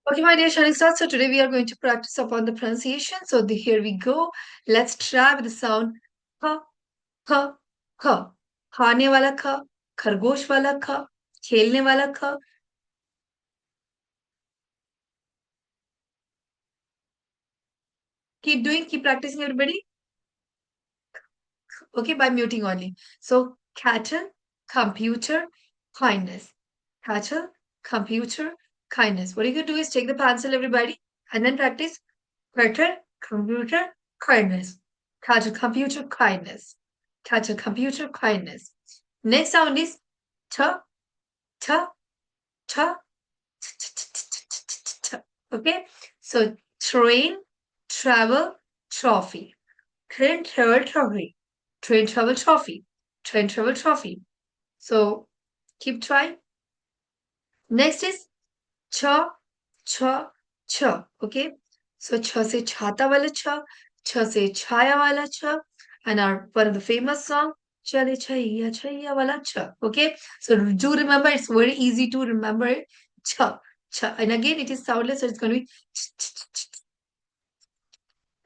Okay, my dear Shining Stars. So today we are going to practice upon the pronunciation. So here we go. Let's try with the sound ख, ख, ख. खाने वाला ख, खरगोश वाला ख, खेलने वाला ख. Keep doing, keep practicing, everybody. Okay, by muting only. So cattle, computer, kindness. Cattle, computer, kindness. What you can do is take the pencil, everybody, and then practice cattle, computer, kindness. Cattle, computer, kindness. Cattle, computer, kindness. Next sound is t, t, t, t. Okay, so train, travel, trophy. Train, travel, trophy. Train, travel, trophy. Train, travel, trophy. So keep trying. Next is cha, cha, cha. Okay. So cha se chhata wala cha, cha se chhaya wala cha, and our one of the famous song chale chhaiya chhaiya wala cha. Okay. So do remember, it's very easy to remember it. Cha, cha. And again, it is soundless, so it's going to be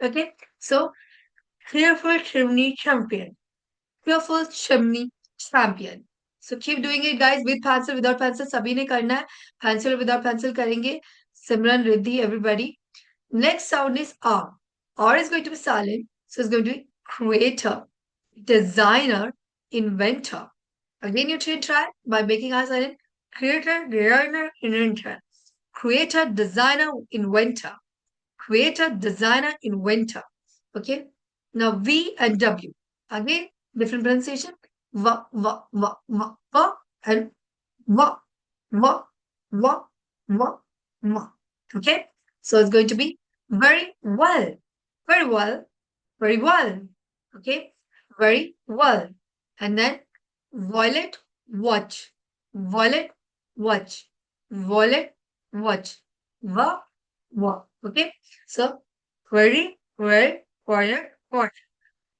okay. So fearful chimney champion. Fearful chimney champion. So keep doing it, guys, with pencil, without pencil. सभी ने करना है. Pencil or without pencil करेंगे. Simran, Riddhi, everybody. Next sound is R. R is going to be silent. So it's going to be creator, designer, inventor. Again, you should try by making R silent. Creator, designer, inventor. Creator, designer, inventor. Creator, designer, inventor. Okay. Now V and W. Again, different pronunciation. Va, va, va, va, va, and va, va, va, va, va. Okay. So it's going to be very well, very well, very well. Okay. Very well. And then violet, watch, violet, watch, violet, watch, va, va. Okay. So very, very, violet, watch.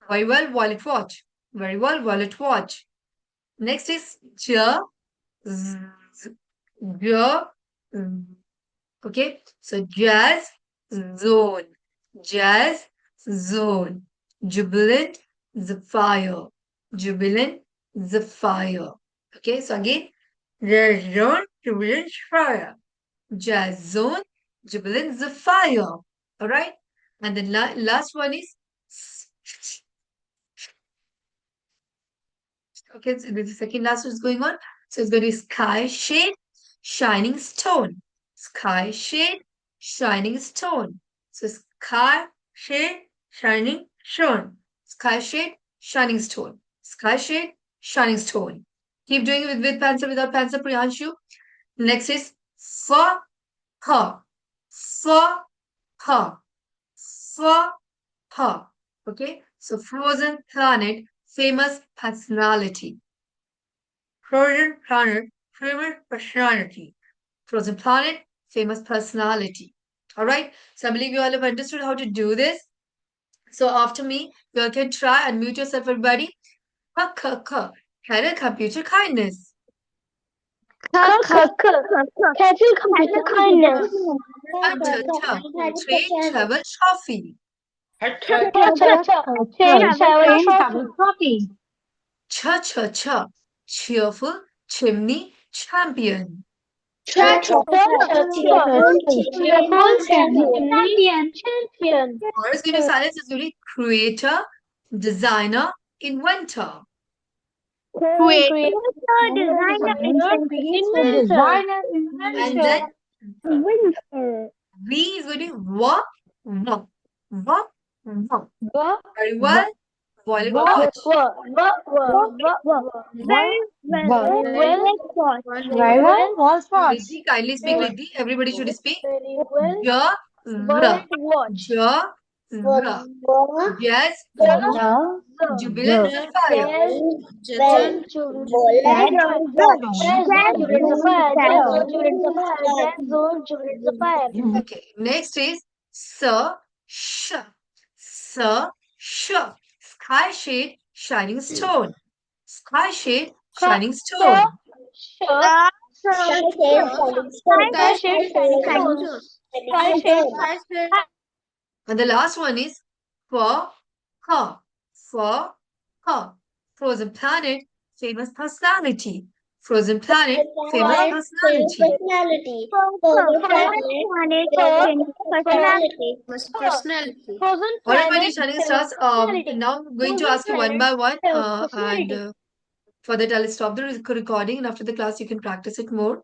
Very well, violet watch. Very well, violet watch. Next is ja, z, ja, z. Okay, so jazz zone, jazz zone, jubilant fire, jubilant fire. Okay, so again, jazz zone, jubilant fire, jazz zone, jubilant fire. All right, and the last one is okay, so the second last is going on. So it's going to be sky shade, shining stone. Sky shade, shining stone. So sky shade, shining stone. Sky shade, shining stone. Sky shade, shining stone. Keep doing it with pencil, without pencil, Priyanshu. Next is fa, ha, fa, ha, fa, ha. Okay, so frozen planet, famous personality. Frozen planet, famous personality. Frozen planet, famous personality. All right. So I believe you all have understood how to do this. So after me, you all can try and mute yourself, everybody. Carrot computer kindness. Cattle computer kindness. Train travel trophy. Train travel trophy. Cha. Cheerful chimney champion. Cheerful champion. Or is going to silence is going to be creator, designer, inventor. Creator, designer, And then V is going to be wa, wa, wa, wa. Very well. Violet watch. Very well, well thought. Riddhi, kindly speak Riddhi. Everybody should speak. Ja, ra. Ja, ra. Yes, jubilant fire. Okay, next is sir, sh. Sir, sh. Sky shade, shining stone. Sky shade, shining stone. And the last one is for her. For her. Frozen planet, famous personality. Frozen planet, famous personality. Frozen All right, my planet. dear Shining Stars. Now I'm going to ask you one by one. And for that, I'll stop the recording, and after the class, you can practice it more.